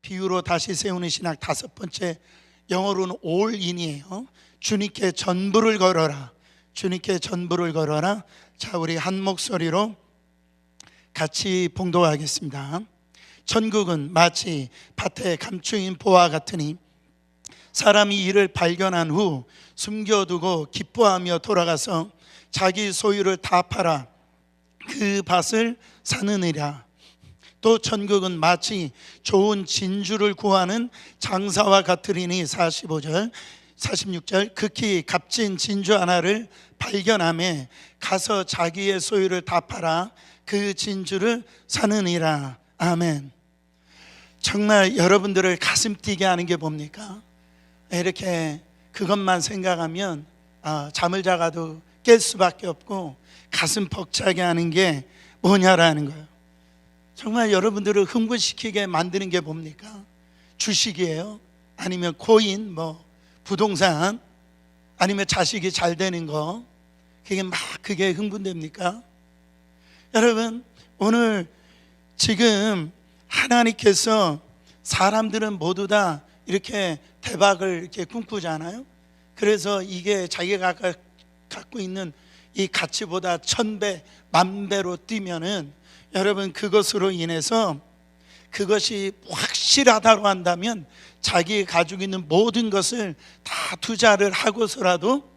비유로 다시 세우는 신학 다섯 번째, 영어로는 all in이에요. 주님께 전부를 걸어라. 주님께 전부를 걸어라. 자, 우리 한 목소리로 같이 봉독하겠습니다. 천국은 마치 밭에 감추인 보화 같으니 사람이 이를 발견한 후 숨겨두고 기뻐하며 돌아가서 자기 소유를 다 팔아 그 밭을 사느니라. 또 천국은 마치 좋은 진주를 구하는 장사와 같으리니 45절 46절 극히 값진 진주 하나를 발견하며 가서 자기의 소유를 다 팔아 그 진주를 사느니라. 아멘. 정말 여러분들을 가슴 뛰게 하는 게 뭡니까? 이렇게 그것만 생각하면 잠을 자가도 깰 수밖에 없고 가슴 벅차게 하는 게 뭐냐라는 거예요. 정말 여러분들을 흥분시키게 만드는 게 뭡니까? 주식이에요? 아니면 코인, 부동산, 아니면 자식이 잘 되는 거, 그게 흥분됩니까? 여러분, 오늘 지금 하나님께서 사람들은 모두 다 이렇게 대박을 이렇게 꿈꾸잖아요. 그래서 이게 자기가 갖고 있는 이 가치보다 1000배, 10,000배로 뛰면은 여러분, 그것으로 인해서 그것이 확실하다고 한다면 자기 가지고 있는 모든 것을 다 투자를 하고서라도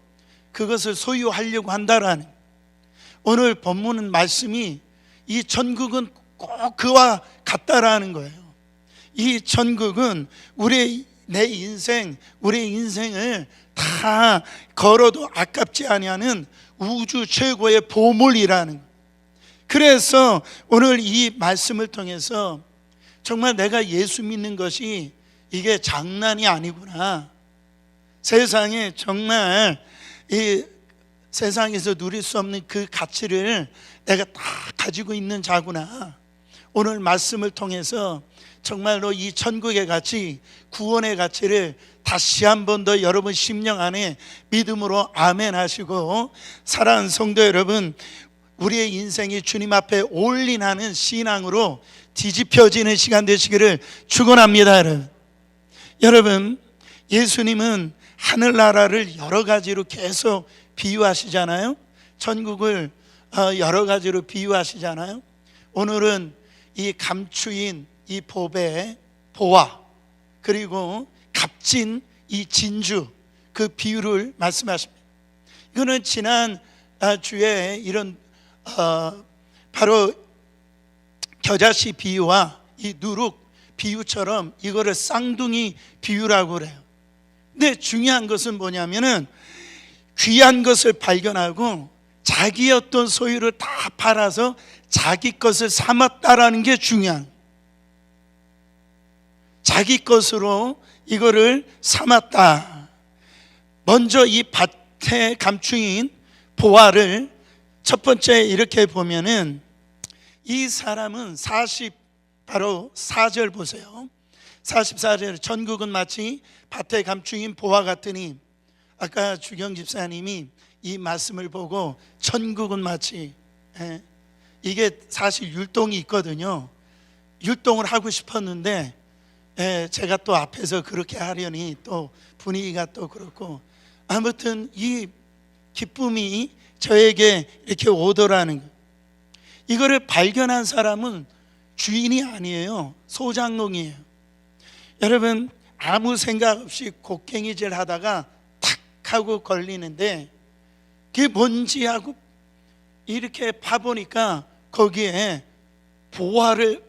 그것을 소유하려고 한다라는, 오늘 본문 말씀이 이 천국은 꼭 그와 같다라는 거예요. 이 천국은 우리의 인생을 다 걸어도 아깝지 아니하는 우주 최고의 보물이라는 거예요. 그래서 오늘 이 말씀을 통해서 정말 내가 예수 믿는 것이 이게 장난이 아니구나. 세상에 정말 이 세상에서 누릴 수 없는 그 가치를 내가 다 가지고 있는 자구나. 오늘 말씀을 통해서 정말로 이 천국의 가치, 구원의 가치를 다시 한 번 더 여러분 심령 안에 믿음으로 아멘 하시고, 사랑하는 성도 여러분, 우리의 인생이 주님 앞에 올인하는 신앙으로 뒤집혀지는 시간 되시기를 축원합니다. 여러분, 예수님은 하늘나라를 여러 가지로 계속 비유하시잖아요. 천국을 여러 가지로 비유하시잖아요. 오늘은 이 감추인 이 보배, 보화, 그리고 값진 이 진주, 그 비유를 말씀하십니다. 이거는 지난 주에 이런 바로 겨자씨 비유와 이 누룩 비유처럼 이거를 쌍둥이 비유라고 그래요. 근데 중요한 것은 뭐냐면은 귀한 것을 발견하고 자기 어떤 소유를 다 팔아서 자기 것을 삼았다라는 게 중요한, 자기 것으로 이거를 삼았다. 먼저 이 밭에 감추인 보화를 첫 번째 이렇게 보면은 이 사람은 바로 4절 보세요. 44절, 천국은 마치 밭에 감추인 보화 같으니, 아까 주경 집사님이 이 말씀을 보고 천국은 마치, 이게 사실 율동이 있거든요. 율동을 하고 싶었는데 제가 또 앞에서 그렇게 하려니 또 분위기가 또 그렇고, 아무튼 이 기쁨이 저에게 이렇게 오더라는 거예요. 이거를 발견한 사람은 주인이 아니에요. 소장농이에요. 여러분, 아무 생각 없이 곡괭이질 하다가 탁 하고 걸리는데 그게 뭔지 하고 이렇게 파보니까 거기에 보화를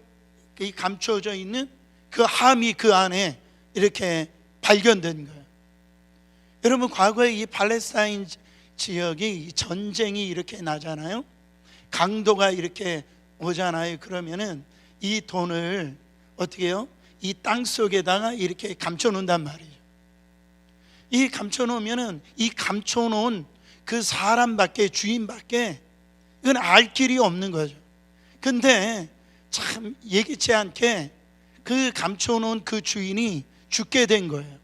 감춰져 있는 그 함이 그 안에 이렇게 발견된 거예요. 여러분, 과거에 이 팔레스타인 지역이 전쟁이 이렇게 나잖아요. 강도가 이렇게 오잖아요. 그러면은 이 돈을 어떻게 해요? 이 땅 속에다가 이렇게 감춰 놓는단 말이죠. 이 감춰 놓으면은 이 감춰 놓은 그 사람밖에, 주인밖에 이건 알 길이 없는 거죠. 근데 참 예기치 않게 그 감춰 놓은 그 주인이 죽게 된 거예요.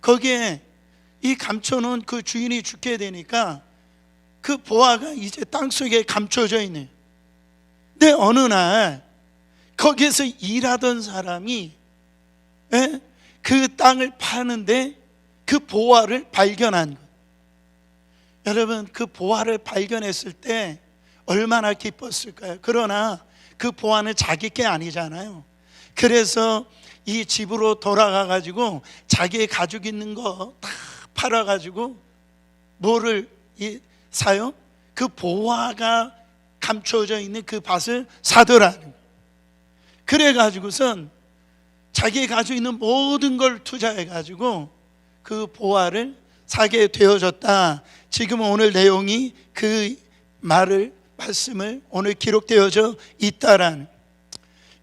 거기에 이 감춰 놓은 그 주인이 죽게 되니까 그 보화가 이제 땅속에 감춰져 있네요. 근데 어느 날 거기에서 일하던 사람이 그 땅을 파는데 그 보화를 발견한 거예요. 여러분, 그 보화를 발견했을 때 얼마나 기뻤을까요? 그러나 그 보화는 자기 게 아니잖아요. 그래서 이 집으로 돌아가 가지고 자기의 가죽 있는 거 다 팔아 가지고 뭐를 사요? 그 보화가 감춰져 있는 그 밭을 사더라는 거예요. 그래 가지고선 자기가 가지고 있는 모든 걸 투자해 가지고 그 보화를 사게 되어졌다. 지금 오늘 내용이 그 말씀을 오늘 기록되어져 있다라는.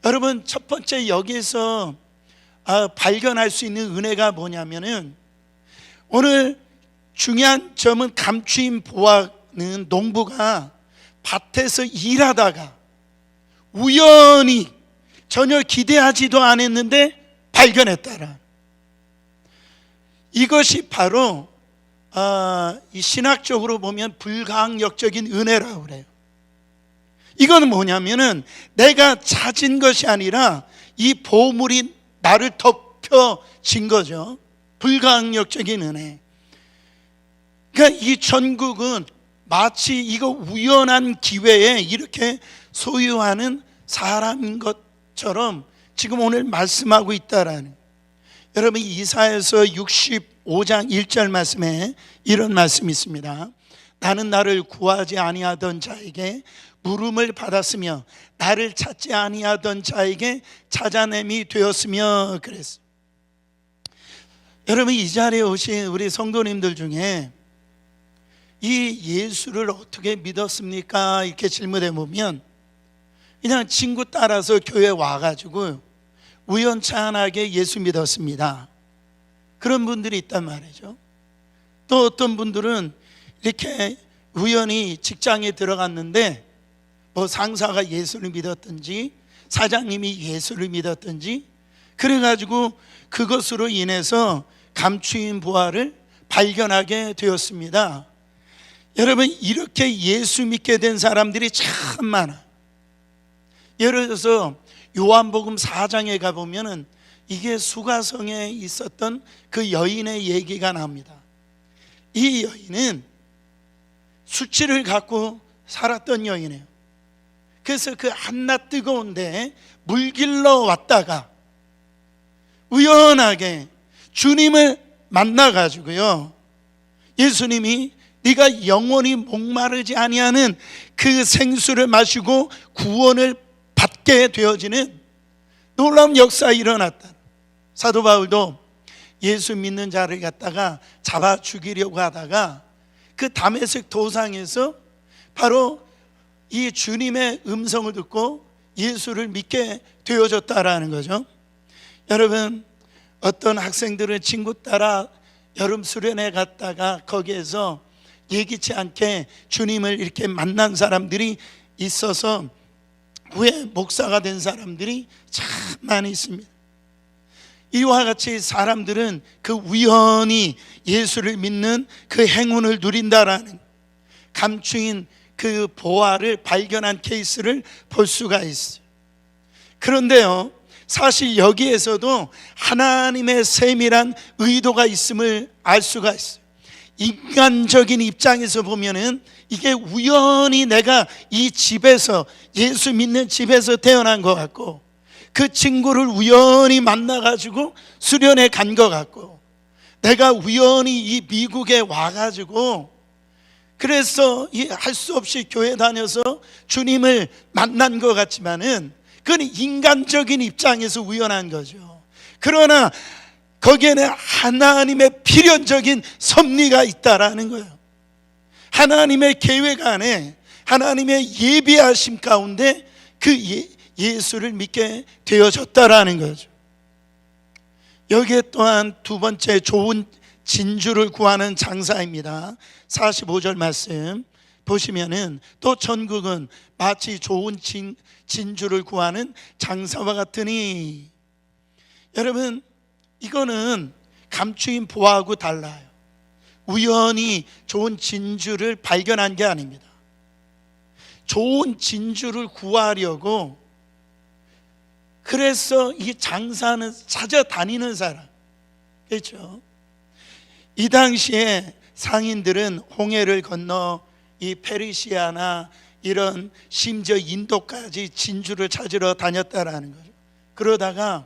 여러분, 첫 번째 여기에서 발견할 수 있는 은혜가 뭐냐면은, 오늘 중요한 점은 감추인 보화는 농부가 밭에서 일하다가 우연히 전혀 기대하지도 않았는데 발견했다라. 이것이 바로 이 신학적으로 보면 불가항력적인 은혜라고 그래요. 이거는 뭐냐면은 내가 찾은 것이 아니라 이 보물이 나를 덮여진 거죠. 불가항력적인 은혜. 그러니까 이 전국은 마치 이거 우연한 기회에 이렇게 소유하는 사람인 것처럼 지금 오늘 말씀하고 있다라는. 여러분, 이사야서 65장 1절 말씀에 이런 말씀이 있습니다. 나는 나를 구하지 아니하던 자에게 물음을 받았으며 나를 찾지 아니하던 자에게 찾아냄이 되었으며 그랬어요. 여러분, 이 자리에 오신 우리 성도님들 중에 이 예수를 어떻게 믿었습니까? 이렇게 질문해 보면 그냥 친구 따라서 교회 와가지고 우연찮게 예수 믿었습니다, 그런 분들이 있단 말이죠. 또 어떤 분들은 이렇게 우연히 직장에 들어갔는데 뭐 상사가 예수를 믿었든지 사장님이 예수를 믿었든지 그래가지고 그것으로 인해서 감추인 보화를 발견하게 되었습니다. 여러분, 이렇게 예수 믿게 된 사람들이 참 많아요. 예를 들어서 요한복음 4장에 가보면은 이게 수가성에 있었던 그 여인의 얘기가 나옵니다. 이 여인은 수치를 갖고 살았던 여인이에요. 그래서 그 한낮 뜨거운데 물길러 왔다가 우연하게 주님을 만나가지고요, 예수님이 네가 영원히 목마르지 아니하는 그 생수를 마시고 구원을 받게 되어지는 놀라운 역사가 일어났다. 사도 바울도 예수 믿는 자를 갖다가 잡아 죽이려고 하다가 그 다메섹 도상에서 바로 이 주님의 음성을 듣고 예수를 믿게 되어졌다라는 거죠. 여러분, 어떤 학생들은 친구 따라 여름 수련회 갔다가 거기에서 예기치 않게 주님을 이렇게 만난 사람들이 있어서 후에 목사가 된 사람들이 참 많이 있습니다. 이와 같이 사람들은 그 우연히 예수를 믿는 그 행운을 누린다라는 감추인 그 보화를 발견한 케이스를 볼 수가 있어요. 그런데요, 사실 여기에서도 하나님의 세밀한 의도가 있음을 알 수가 있어요. 인간적인 입장에서 보면은 이게 우연히 내가 이 집에서, 예수 믿는 집에서 태어난 것 같고 그 친구를 우연히 만나가지고 수련회 간 것 같고 내가 우연히 이 미국에 와가지고 그래서 할 수 없이 교회 다녀서 주님을 만난 것 같지만은 그건 인간적인 입장에서 우연한 거죠. 그러나 거기에는 하나님의 필연적인 섭리가 있다라는 거예요. 하나님의 계획 안에, 하나님의 예비하심 가운데 그 예수를 믿게 되어졌다라는 거죠. 여기에 또한 두 번째 좋은 진주를 구하는 장사입니다. 45절 말씀 보시면은 또 전국은 마치 좋은 진주를 구하는 장사와 같으니. 여러분, 이거는 감추인 보화하고 달라요. 우연히 좋은 진주를 발견한 게 아닙니다. 좋은 진주를 구하려고 그래서 이 장사는 찾아다니는 사람, 그렇죠? 이 당시에 상인들은 홍해를 건너 이 페르시아나 이런 심지어 인도까지 진주를 찾으러 다녔다라는 거죠. 그러다가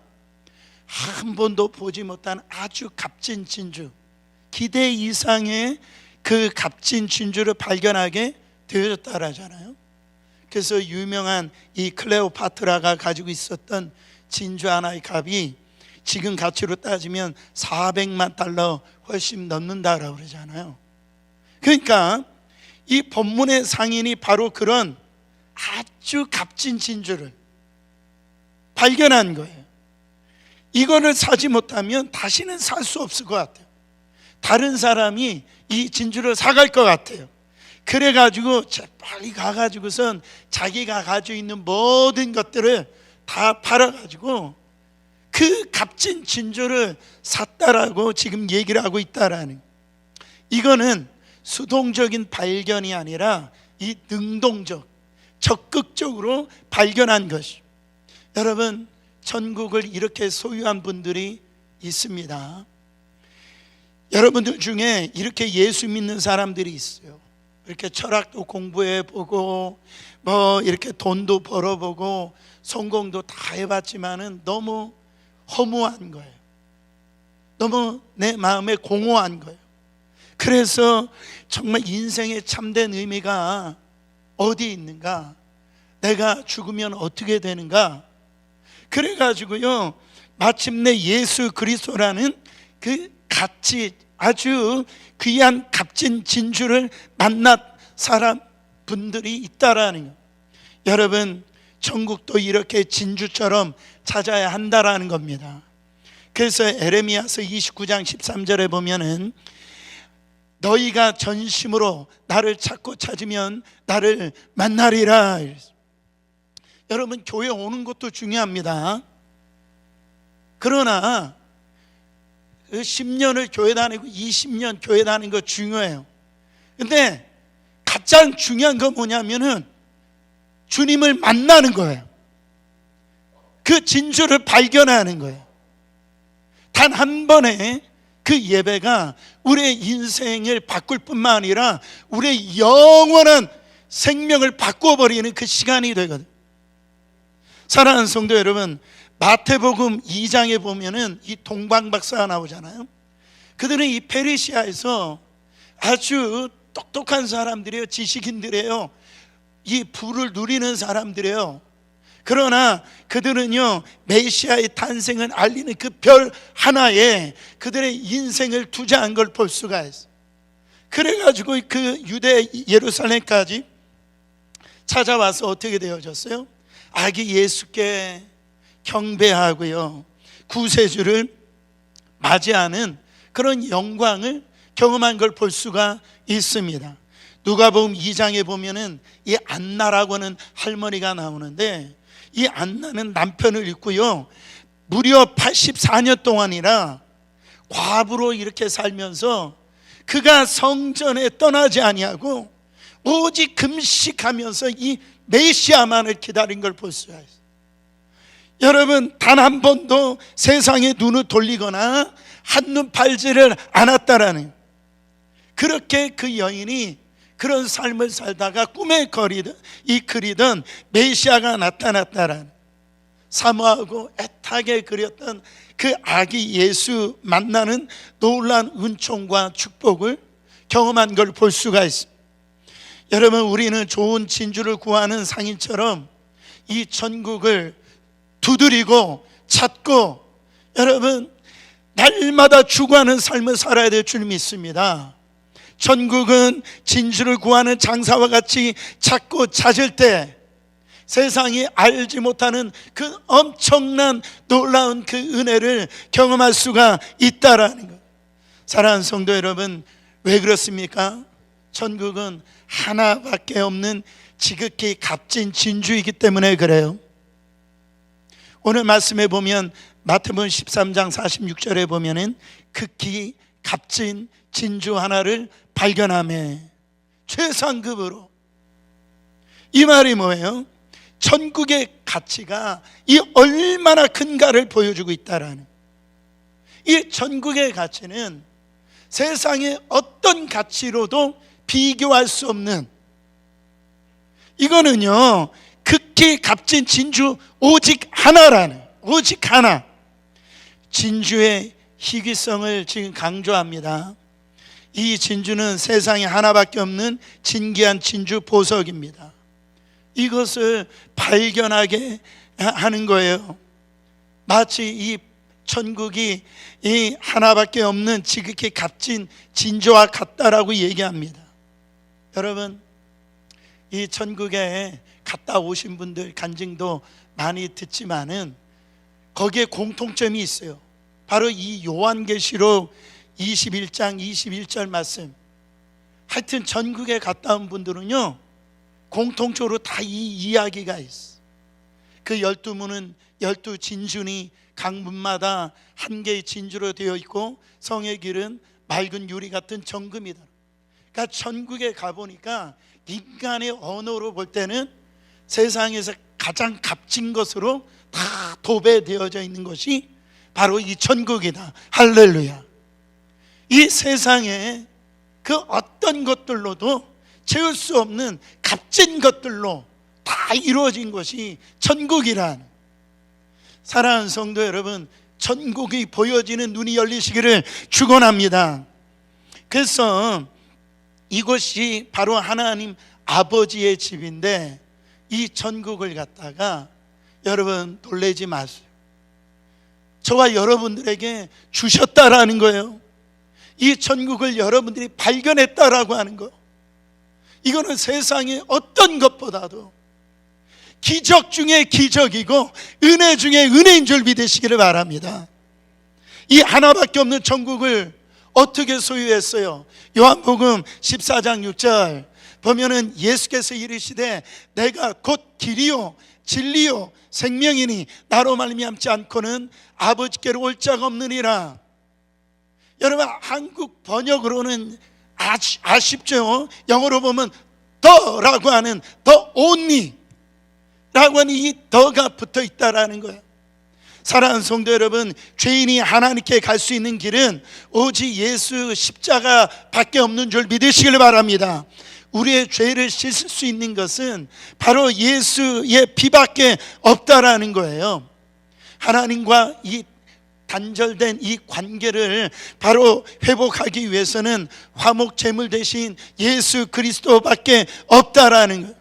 한 번도 보지 못한 아주 값진 진주, 기대 이상의 그 값진 진주를 발견하게 되어졌다라잖아요. 그래서 유명한 이 클레오파트라가 가지고 있었던 진주 하나의 값이 지금 가치로 따지면 400만 달러 훨씬 넘는다라고 그러잖아요. 그러니까 이 본문의 상인이 바로 그런 아주 값진 진주를 발견한 거예요. 이거를 사지 못하면 다시는 살 수 없을 것 같아요. 다른 사람이 이 진주를 사갈 것 같아요. 그래가지고 빨리 가가지고선 자기가 가지고 있는 모든 것들을 다 팔아가지고 그 값진 진주를 샀다라고 지금 얘기를 하고 있다라는, 이거는 수동적인 발견이 아니라 이 능동적, 적극적으로 발견한 것이. 여러분, 천국을 이렇게 소유한 분들이 있습니다. 여러분들 중에 이렇게 예수 믿는 사람들이 있어요. 이렇게 철학도 공부해보고 뭐 이렇게 돈도 벌어보고 성공도 다 해봤지만은 너무 허무한 거예요. 너무 내 마음에 공허한 거예요. 그래서 정말 인생의 참된 의미가 어디 있는가, 내가 죽으면 어떻게 되는가, 그래가지고요 마침내 예수 그리스도라는 그 가치, 아주 귀한 값진 진주를 만난 사람 분들이 있다라는 거. 여러분, 천국도 이렇게 진주처럼 찾아야 한다라는 겁니다. 그래서 에레미야서 29장 13절에 보면은 너희가 전심으로 나를 찾고 찾으면 나를 만나리라. 여러분, 교회 오는 것도 중요합니다. 그러나 10년을 교회 다니고 20년 교회 다니는 거 중요해요. 근데 가장 중요한 건 뭐냐면은 주님을 만나는 거예요. 그 진주를 발견하는 거예요. 단 한 번의 그 예배가 우리의 인생을 바꿀 뿐만 아니라 우리의 영원한 생명을 바꿔버리는 그 시간이 되거든요. 사랑하는 성도 여러분, 마태복음 2장에 보면은 이 동방박사가 나오잖아요. 그들은 이 페르시아에서 아주 똑똑한 사람들이에요. 지식인들이에요. 이 부를 누리는 사람들이에요. 그러나 그들은요 메시아의 탄생을 알리는 그 별 하나에 그들의 인생을 투자한 걸 볼 수가 있어요. 그래가지고 그 유대 예루살렘까지 찾아와서 어떻게 되어졌어요? 아기 예수께 경배하고요 구세주를 맞이하는 그런 영광을 경험한 걸 볼 수가 있습니다. 누가복음 2장에 보면은 이 안나라고 하는 할머니가 나오는데, 이 안나는 남편을 잃고요 무려 84년 동안이나 과부로 이렇게 살면서 그가 성전에 떠나지 아니하고 오직 금식하면서 이 메시아만을 기다린 걸 볼 수가 있어요. 여러분, 단 한 번도 세상에 눈을 돌리거나 한눈 팔지를 않았다라는, 그렇게 그 여인이 그런 삶을 살다가 꿈에 그리던 메시아가 나타났다라는, 사모하고 애타게 그렸던 그 아기 예수 만나는 놀라운 은총과 축복을 경험한 걸 볼 수가 있습니다. 여러분, 우리는 좋은 진주를 구하는 상인처럼 이 천국을 두드리고 찾고 여러분 날마다 추구하는 삶을 살아야 될 줄 믿습니다. 천국은 진주를 구하는 장사와 같이 찾고 찾을 때 세상이 알지 못하는 그 엄청난 놀라운 그 은혜를 경험할 수가 있다라는 것. 사랑하는 성도 여러분, 왜 그렇습니까? 천국은 하나밖에 없는 지극히 값진 진주이기 때문에 그래요. 오늘 말씀에 보면 마태복음 13장 46절에 보면은 극히 값진 진주 하나를 발견하며 최상급으로, 이 말이 뭐예요? 천국의 가치가 이 얼마나 큰가를 보여주고 있다라는, 이 천국의 가치는 세상의 어떤 가치로도 비교할 수 없는, 이거는요 극히 값진 진주 오직 하나라는, 오직 하나. 진주의 희귀성을 지금 강조합니다. 이 진주는 세상에 하나밖에 없는 진귀한 진주 보석입니다. 이것을 발견하게 하는 거예요. 마치 이 천국이 이 하나밖에 없는 지극히 값진 진주와 같다라고 얘기합니다. 여러분, 이 천국에 갔다 오신 분들 간증도 많이 듣지만은 거기에 공통점이 있어요. 바로 이 요한계시록 21장 21절 말씀. 하여튼 전국에 갔다 온 분들은요 공통적으로 다 이 이야기가 있어. 그 12문은 12진주니 각 문마다 한 개의 진주로 되어 있고 성의 길은 맑은 유리 같은 정금이다. 그러니까 천국에 가보니까 인간의 언어로 볼 때는 세상에서 가장 값진 것으로 다 도배되어져 있는 것이 바로 이 천국이다. 할렐루야. 이 세상에 그 어떤 것들로도 채울 수 없는 값진 것들로 다 이루어진 것이 천국이란. 사랑하는 성도 여러분, 천국이 보여지는 눈이 열리시기를 축원합니다. 그래서 이곳이 바로 하나님 아버지의 집인데, 이 천국을 갖다가 여러분 놀라지 마세요. 저와 여러분들에게 주셨다라는 거예요. 이 천국을 여러분들이 발견했다라고 하는 거, 이거는 세상의 어떤 것보다도 기적 중에 기적이고 은혜 중에 은혜인 줄 믿으시기를 바랍니다. 이 하나밖에 없는 천국을 어떻게 소유했어요? 요한복음 14장 6절 보면은 예수께서 이르시되 내가 곧 길이요 진리요 생명이니 나로 말미암지 않고는 아버지께로 올 자가 없느니라. 여러분, 한국 번역으로는 아쉽죠. 영어로 보면 더라고 하는 the only 라고 하는 이 더가 붙어 있다라는 거예요. 사랑하는 성도 여러분, 죄인이 하나님께 갈 수 있는 길은 오직 예수 십자가 밖에 없는 줄 믿으시길 바랍니다. 우리의 죄를 씻을 수 있는 것은 바로 예수의 피밖에 없다라는 거예요. 하나님과 이 단절된 이 관계를 바로 회복하기 위해서는 화목 제물 대신 예수 그리스도밖에 없다라는 거예요.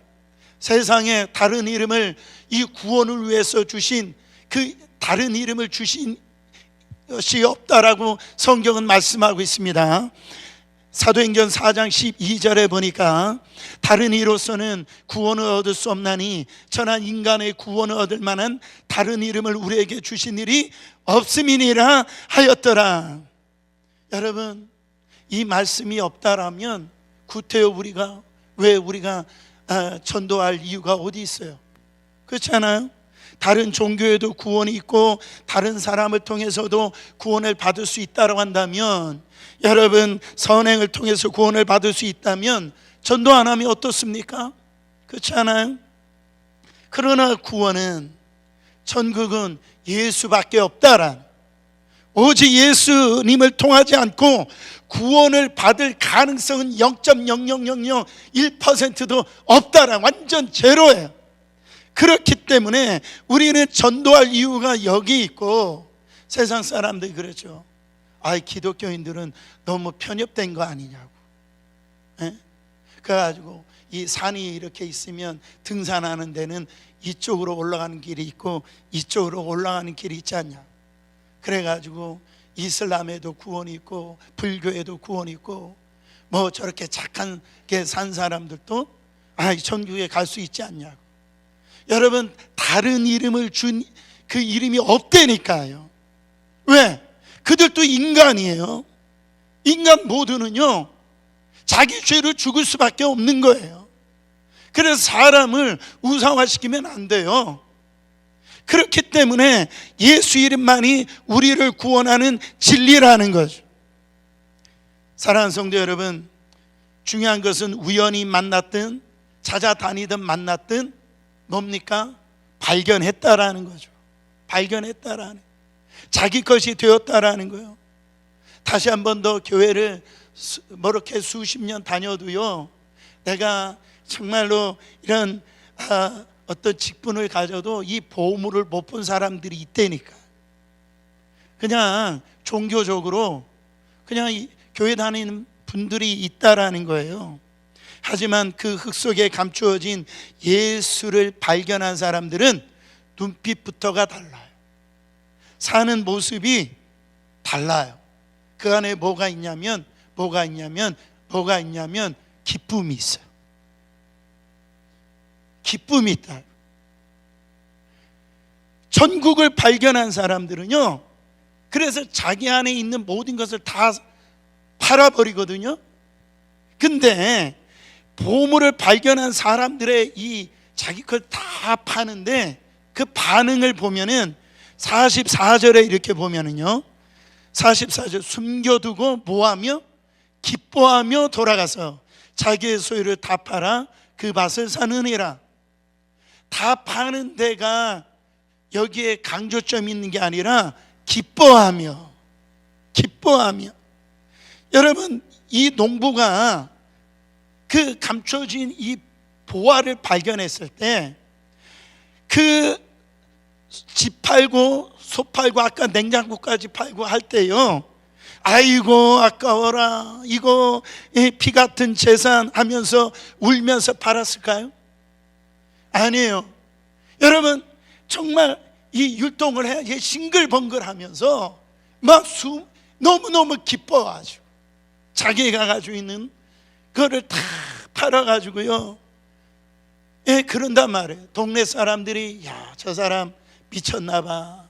세상에 다른 이름을, 이 구원을 위해서 주신 그 다른 이름을 주신 것이 없다라고 성경은 말씀하고 있습니다. 사도행전 4장 12절에 보니까 다른 이로서는 구원을 얻을 수 없나니 천한 인간의 구원을 얻을 만한 다른 이름을 우리에게 주신 일이 없음이니라 하였더라. 여러분, 이 말씀이 없다라면 구태여 왜 우리가 전도할 이유가 어디 있어요? 그렇지 않아요? 다른 종교에도 구원이 있고 다른 사람을 통해서도 구원을 받을 수 있다고 한다면, 여러분 선행을 통해서 구원을 받을 수 있다면 전도 안 하면 어떻습니까? 그렇지 않아요? 그러나 구원은, 천국은 예수밖에 없다란, 오직 예수님을 통하지 않고 구원을 받을 가능성은 0.00001%도 없다란, 완전 제로예요. 그렇기 때문에 우리는 전도할 이유가 여기 있고, 세상 사람들이 그렇죠. 기독교인들은 너무 편협된 거 아니냐고. 그래가지고 이 산이 이렇게 있으면 등산하는 데는 이쪽으로 올라가는 길이 있고 이쪽으로 올라가는 길이 있지 않냐. 그래가지고 이슬람에도 구원이 있고 불교에도 구원이 있고, 뭐 저렇게 착하게 산 사람들도 천국에 갈 수 있지 않냐고. 여러분, 다른 이름을 준 그 이름이 없다니까요. 왜? 그들도 인간이에요. 인간 모두는요 자기 죄를 죽을 수밖에 없는 거예요. 그래서 사람을 우상화시키면 안 돼요. 그렇기 때문에 예수 이름만이 우리를 구원하는 진리라는 거죠. 사랑하는 성도 여러분, 중요한 것은 우연히 만났든 찾아다니든 만났든 뭡니까? 발견했다라는 거죠. 발견했다라는, 자기 것이 되었다라는 거예요. 다시 한 번 더 교회를 이렇게 수십 년 다녀도요, 내가 정말로 이런 어떤 직분을 가져도 이 보물을 못 본 사람들이 있다니까. 그냥 종교적으로 그냥 교회 다니는 분들이 있다라는 거예요. 하지만 그 흙 속에 감추어진 예수를 발견한 사람들은 눈빛부터가 달라요. 사는 모습이 달라요. 그 안에 뭐가 있냐면 기쁨이 있어요. 기쁨이 있다. 천국을 발견한 사람들은요, 그래서 자기 안에 있는 모든 것을 다 팔아버리거든요. 근데 보물을 발견한 사람들의 이 자기 걸 다 파는데, 그 반응을 보면은 44절에 이렇게 보면은요, 44절, 숨겨두고 뭐하며? 기뻐하며 돌아가서 자기의 소유를 다 팔아 그 밭을 사느니라. 다 파는 데가 여기에 강조점이 있는 게 아니라 기뻐하며. 여러분, 이 농부가 그 감춰진 이 보화를 발견했을 때, 그 집 팔고 소 팔고 아까 냉장고까지 팔고 할 때요, 아이고 아까워라, 이거 피 같은 재산 하면서 울면서 팔았을까요? 아니에요. 여러분, 정말 이 율동을 해 싱글벙글하면서 막 너무너무 기뻐가지고 자기가 가지고 있는 그거를 다 팔아가지고요, 그런단 말이에요. 동네 사람들이 야, 저 사람 미쳤나 봐.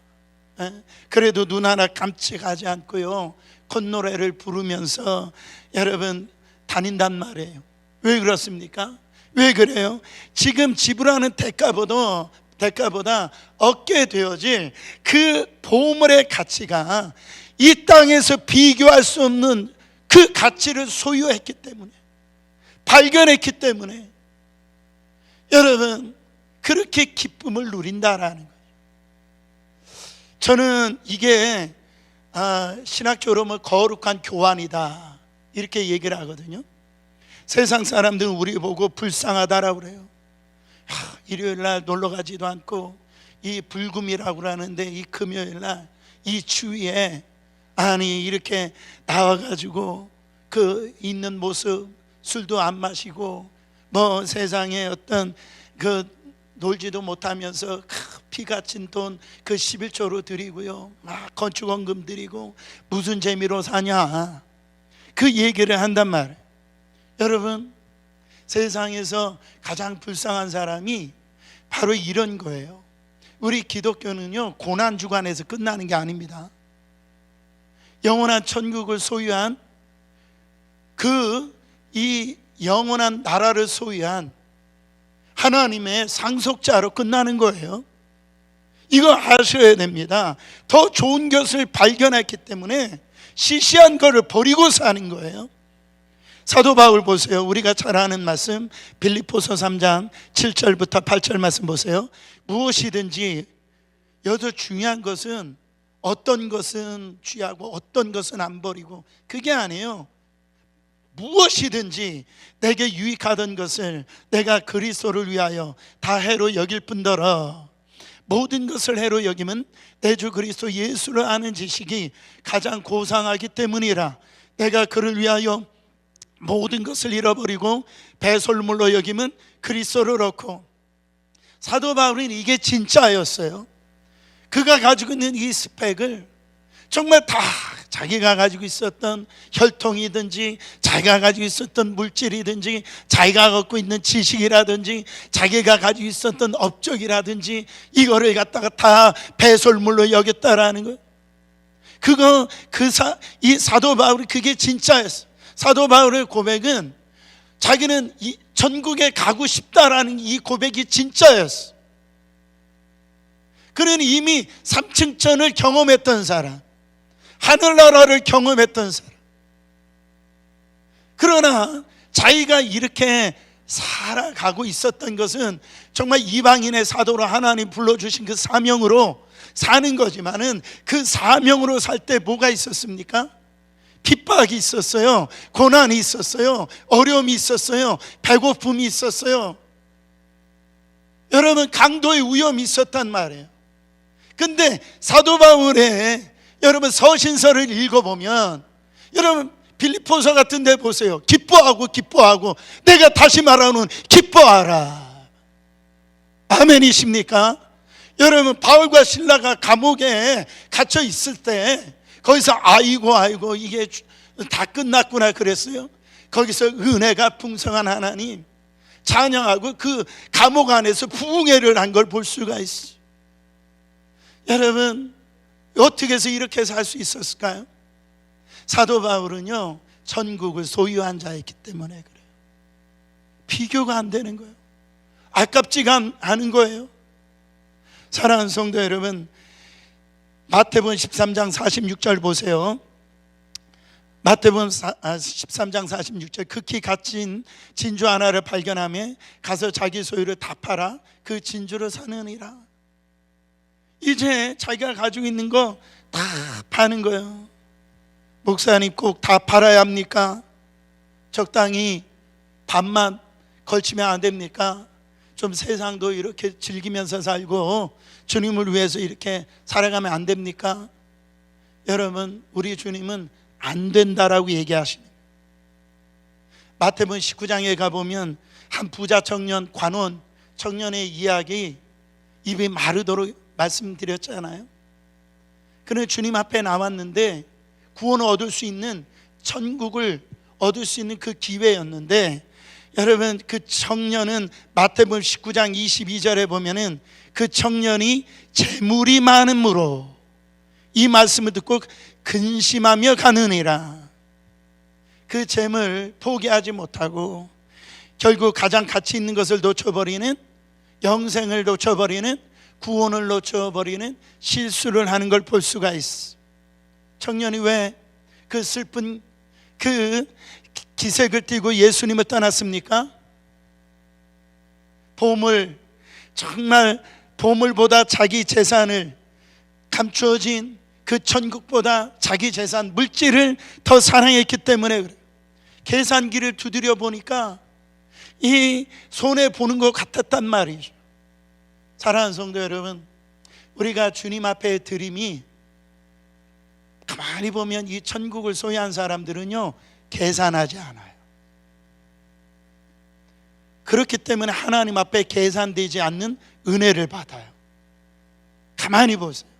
그래도 눈 하나 깜찍하지 않고요, 콧노래를 부르면서 여러분 다닌단 말이에요. 왜 그렇습니까? 왜 그래요? 지금 지불하는 대가보다 얻게 되어질 그 보물의 가치가 이 땅에서 비교할 수 없는 그 가치를 소유했기 때문에, 발견했기 때문에 여러분 그렇게 기쁨을 누린다라는 거예요. 저는 이게 신학적으로 거룩한 교환이다 이렇게 얘기를 하거든요. 세상 사람들은 우리 보고 불쌍하다라고 그래요. 일요일 날 놀러 가지도 않고 이 불금이라고 하는데 이 금요일 날 이 추위에 아니 이렇게 나와가지고 그 있는 모습, 술도 안 마시고 뭐 세상에 어떤 그 놀지도 못하면서 피갇힌 돈 그 11조로 드리고요, 막 건축원금 드리고 무슨 재미로 사냐, 그 얘기를 한단 말이에요. 여러분, 세상에서 가장 불쌍한 사람이 바로 이런 거예요. 우리 기독교는요, 고난주간에서 끝나는 게 아닙니다. 영원한 천국을 소유한 이 영원한 나라를 소유한 하나님의 상속자로 끝나는 거예요. 이거 아셔야 됩니다. 더 좋은 것을 발견했기 때문에 시시한 것을 버리고 사는 거예요. 사도 바울 보세요. 우리가 잘 아는 말씀 빌립보서 3장 7절부터 8절 말씀 보세요. 무엇이든지, 여기서 중요한 것은 어떤 것은 취하고 어떤 것은 안 버리고 그게 아니에요. 무엇이든지 내게 유익하던 것을 내가 그리스도를 위하여 다 해로 여길 뿐더러 모든 것을 해로 여김은 내 주 그리스도 예수를 아는 지식이 가장 고상하기 때문이라. 내가 그를 위하여 모든 것을 잃어버리고 배설물로 여김은 그리스도를 얻고. 사도 바울은 이게 진짜였어요. 그가 가지고 있는 이 스펙을 정말 다 자기가 가지고 있었던 혈통이든지 자기가 가지고 있었던 물질이든지 자기가 갖고 있는 지식이라든지 자기가 가지고 있었던 업적이라든지 이거를 갖다가 다 배설물로 여겼다라는 거예요. 이 사도 바울이 그게 진짜였어. 사도 바울의 고백은 자기는 이 전국에 가고 싶다라는 이 고백이 진짜였어. 그는 이미 삼층천을 경험했던 사람, 하늘나라를 경험했던 사람. 그러나 자기가 이렇게 살아가고 있었던 것은 정말 이방인의 사도로 하나님 불러주신 그 사명으로 사는 거지만은, 그 사명으로 살 때 뭐가 있었습니까? 핍박이 있었어요. 고난이 있었어요. 어려움이 있었어요. 배고픔이 있었어요. 여러분, 강도의 위험이 있었단 말이에요. 근데 사도 바울의 여러분 서신서를 읽어보면, 여러분 빌립보서 같은 데 보세요. 기뻐하고 내가 다시 말하는 기뻐하라. 아멘이십니까? 여러분, 바울과 실라가 감옥에 갇혀 있을 때 거기서 아이고 이게 다 끝났구나 그랬어요. 거기서 은혜가 풍성한 하나님 찬양하고 그 감옥 안에서 부흥회를 한 걸 볼 수가 있어요. 여러분, 어떻게 해서 이렇게 살 수 있었을까요? 사도 바울은요, 천국을 소유한 자였기 때문에 그래요. 비교가 안 되는 거예요. 아깝지가 않은 거예요. 사랑하는 성도 여러분, 마태복음 13장 46절 보세요. 마태복음 13장 46절, 극히 값진 진주 하나를 발견하며 가서 자기 소유를 다 팔아 그 진주로 사느니라. 이제 자기가 가지고 있는 거 다 파는 거예요. 목사님, 꼭 다 팔아야 합니까? 적당히 반만 걸치면 안 됩니까? 좀 세상도 이렇게 즐기면서 살고 주님을 위해서 이렇게 살아가면 안 됩니까? 여러분, 우리 주님은 안 된다라고 얘기하십니다. 마태복음 19장에 가보면 한 부자 청년, 관원 청년의 이야기 입이 마르도록 말씀드렸잖아요. 그는 주님 앞에 나왔는데 구원을 얻을 수 있는, 천국을 얻을 수 있는 그 기회였는데, 여러분, 그 청년은 마태복음 19장 22절에 보면은 그 청년이 재물이 많음으로 이 말씀을 듣고 근심하며 가느니라. 그 재물 포기하지 못하고 결국 가장 가치 있는 것을 놓쳐버리는, 영생을 놓쳐버리는, 구원을 놓쳐버리는 실수를 하는 걸 볼 수가 있어. 청년이 왜 그 슬픈 그 기색을 띠고 예수님을 떠났습니까? 보물, 정말 보물보다 자기 재산을, 감추어진 그 천국보다 자기 재산, 물질을 더 사랑했기 때문에 그래요. 계산기를 두드려 보니까 이 손해 보는 것 같았단 말이죠. 사랑하는 성도 여러분, 우리가 주님 앞에 드림이, 가만히 보면 이 천국을 소유한 사람들은요, 계산하지 않아요. 그렇기 때문에 하나님 앞에 계산되지 않는 은혜를 받아요. 가만히 보세요.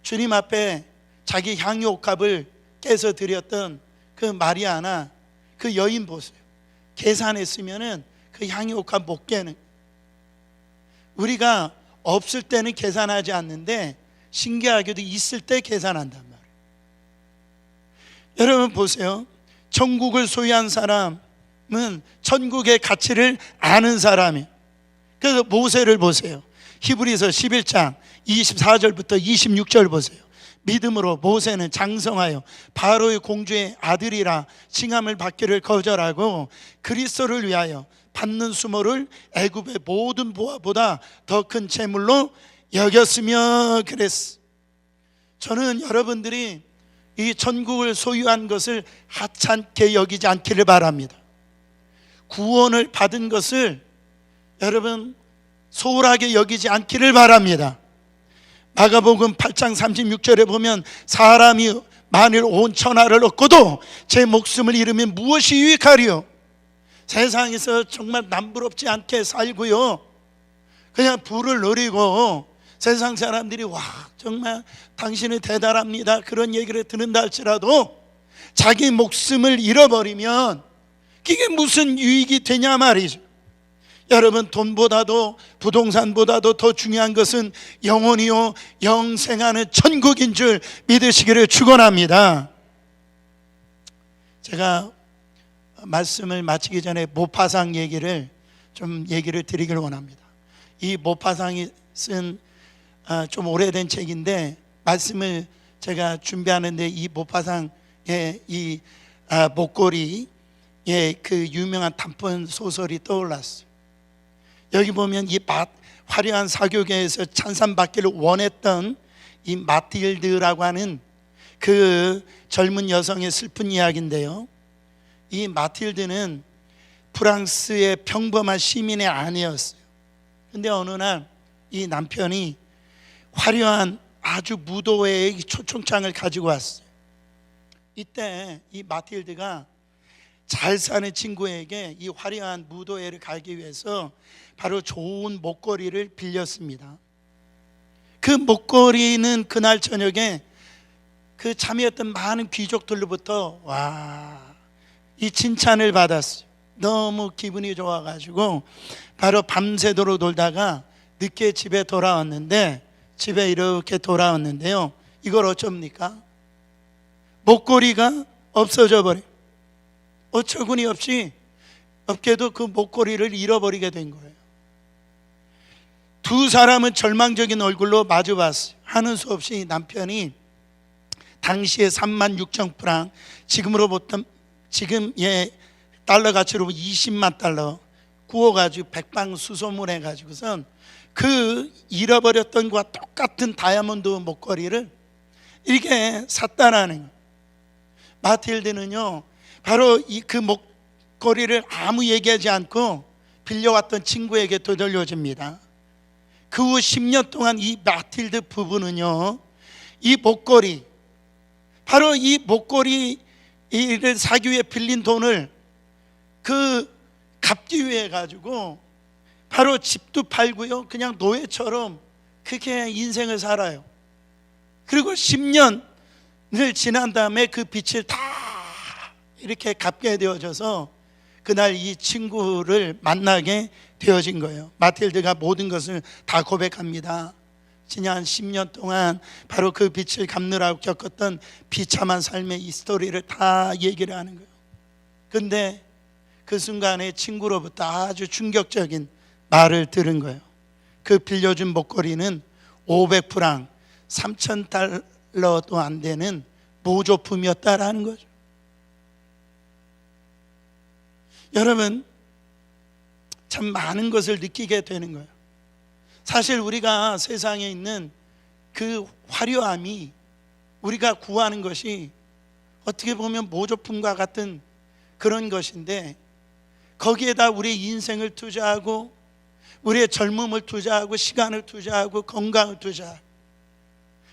주님 앞에 자기 향유옥합을 깨서 드렸던 그 마리아나 그 여인 보세요. 계산했으면은 그 향유옥합 못 깨는. 우리가 없을 때는 계산하지 않는데 신기하게도 있을 때 계산한단 말이에요. 여러분 보세요. 천국을 소유한 사람은 천국의 가치를 아는 사람이에요. 그래서 모세를 보세요. 히브리서 11장 24절부터 26절 보세요. 믿음으로 모세는 장성하여 바로의 공주의 아들이라 칭함을 받기를 거절하고 그리스도를 위하여 받는 수모를 애굽의 모든 보화보다 더 큰 재물로 여겼으며 그랬어. 저는 여러분들이 이 천국을 소유한 것을 하찮게 여기지 않기를 바랍니다. 구원을 받은 것을 여러분 소홀하게 여기지 않기를 바랍니다. 마가복음 8장 36절에 보면 사람이 만일 온 천하를 얻고도 제 목숨을 잃으면 무엇이 유익하리요? 세상에서 정말 남부럽지 않게 살고요, 그냥 부를 누리고 세상 사람들이 와 정말 당신은 대단합니다 그런 얘기를 듣는다 할지라도 자기 목숨을 잃어버리면 그게 무슨 유익이 되냐 말이죠. 여러분, 돈보다도 부동산보다도 더 중요한 것은 영혼이요 영생하는 천국인 줄 믿으시기를 축원합니다. 제가 말씀을 마치기 전에 모파상 얘기를 드리길 원합니다. 이 모파상이 쓴 좀 오래된 책인데 말씀을 제가 준비하는데 이 모파상의 이 목걸이 그 유명한 단편 소설이 떠올랐어요. 여기 보면 이 화려한 사교계에서 찬산받기를 원했던 이 마틸드라고 하는 그 젊은 여성의 슬픈 이야기인데요, 이 마틸드는 프랑스의 평범한 시민의 아내였어요. 근데 어느 날 이 남편이 화려한 아주 무도회의 초청장을 가지고 왔어요. 이때 이 마틸드가 잘 사는 친구에게 이 화려한 무도회를 가기 위해서 바로 좋은 목걸이를 빌렸습니다. 그 목걸이는 그날 저녁에 그 참여했던 많은 귀족들로부터 이 칭찬을 받았어요. 너무 기분이 좋아가지고 바로 밤새도록 놀다가 늦게 집에 돌아왔는데요, 이걸 어쩝니까? 목걸이가 없어져 버려요. 어처구니 없게도 그 목걸이를 잃어버리게 된 거예요. 두 사람은 절망적인 얼굴로 마주봤어요. 하는 수 없이 남편이 당시에 36,000프랑, 지금 달러 가치로 20만 달러 구워가지고 백방수소문해 가지고선 그 잃어버렸던 것과 똑같은 다이아몬드 목걸이를 이렇게 샀다라는 거예요. 마틸드는요 바로 그 목걸이를 아무 얘기하지 않고 빌려왔던 친구에게 되돌려줍니다. 그 후 10년 동안 이 마틸드 부부는요, 이 목걸이, 바로 이 목걸이를 사기 위해 빌린 돈을 그 갚기 위해 가지고 바로 집도 팔고요, 그냥 노예처럼 그렇게 인생을 살아요. 그리고 10년을 지난 다음에 그 빚을 다 이렇게 갚게 되어져서 그날 이 친구를 만나게 되어진 거예요. 마틸드가 모든 것을 다 고백합니다. 지난 10년 동안 바로 그 빚을 갚느라고 겪었던 비참한 삶의 이 스토리를 다 얘기를 하는 거예요. 근데 그 순간에 친구로부터 아주 충격적인 말을 들은 거예요. 그 빌려준 목걸이는 500프랑 3,000달러도 안 되는 모조품이었다라는 거죠. 여러분, 참 많은 것을 느끼게 되는 거예요. 사실 우리가 세상에 있는 그 화려함이, 우리가 구하는 것이 어떻게 보면 모조품과 같은 그런 것인데, 거기에다 우리의 인생을 투자하고 우리의 젊음을 투자하고 시간을 투자하고 건강을 투자하고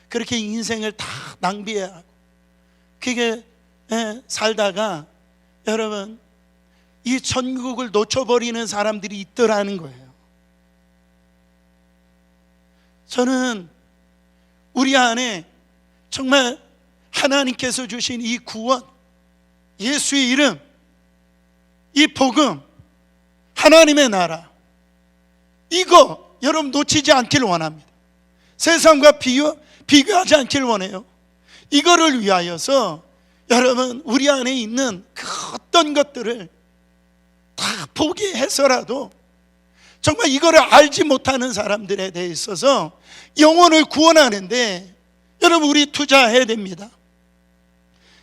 그렇게 인생을 다 낭비하고 그게 살다가 여러분 이 천국을 놓쳐버리는 사람들이 있더라는 거예요. 저는 우리 안에 정말 하나님께서 주신 이 구원, 예수의 이름, 이 복음, 하나님의 나라, 이거 여러분 놓치지 않기를 원합니다. 세상과 비교하지 않기를 원해요. 이거를 위하여서 여러분 우리 안에 있는 그 어떤 것들을 다 포기해서라도 정말 이거를 알지 못하는 사람들에 대해 있어서 영혼을 구원하는데 여러분 우리 투자해야 됩니다.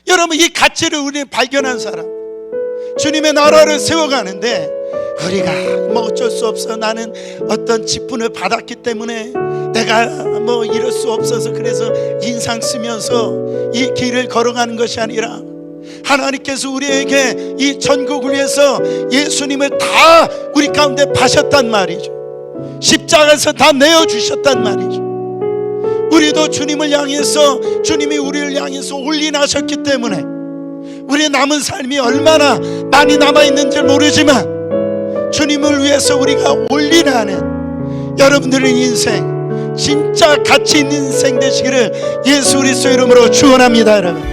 여러분 이 가치를 우리 발견한 사람, 주님의 나라를 세워가는데 우리가 뭐 어쩔 수 없어, 나는 어떤 직분을 받았기 때문에 내가 뭐 이럴 수 없어서 그래서 인상 쓰면서 이 길을 걸어가는 것이 아니라 하나님께서 우리에게 이 천국을 위해서 예수님을 다 우리 가운데 파셨단 말이죠. 십자가에서 다 내어주셨단 말이죠. 우리도 주님을 향해서, 주님이 우리를 향해서 올인하셨기 때문에 우리의 남은 삶이 얼마나 많이 남아있는지 모르지만 주님을 위해서 우리가 올인하는 여러분들의 인생, 진짜 가치 있는 인생 되시기를 예수 그리스도 이름으로 축원합니다. 여러분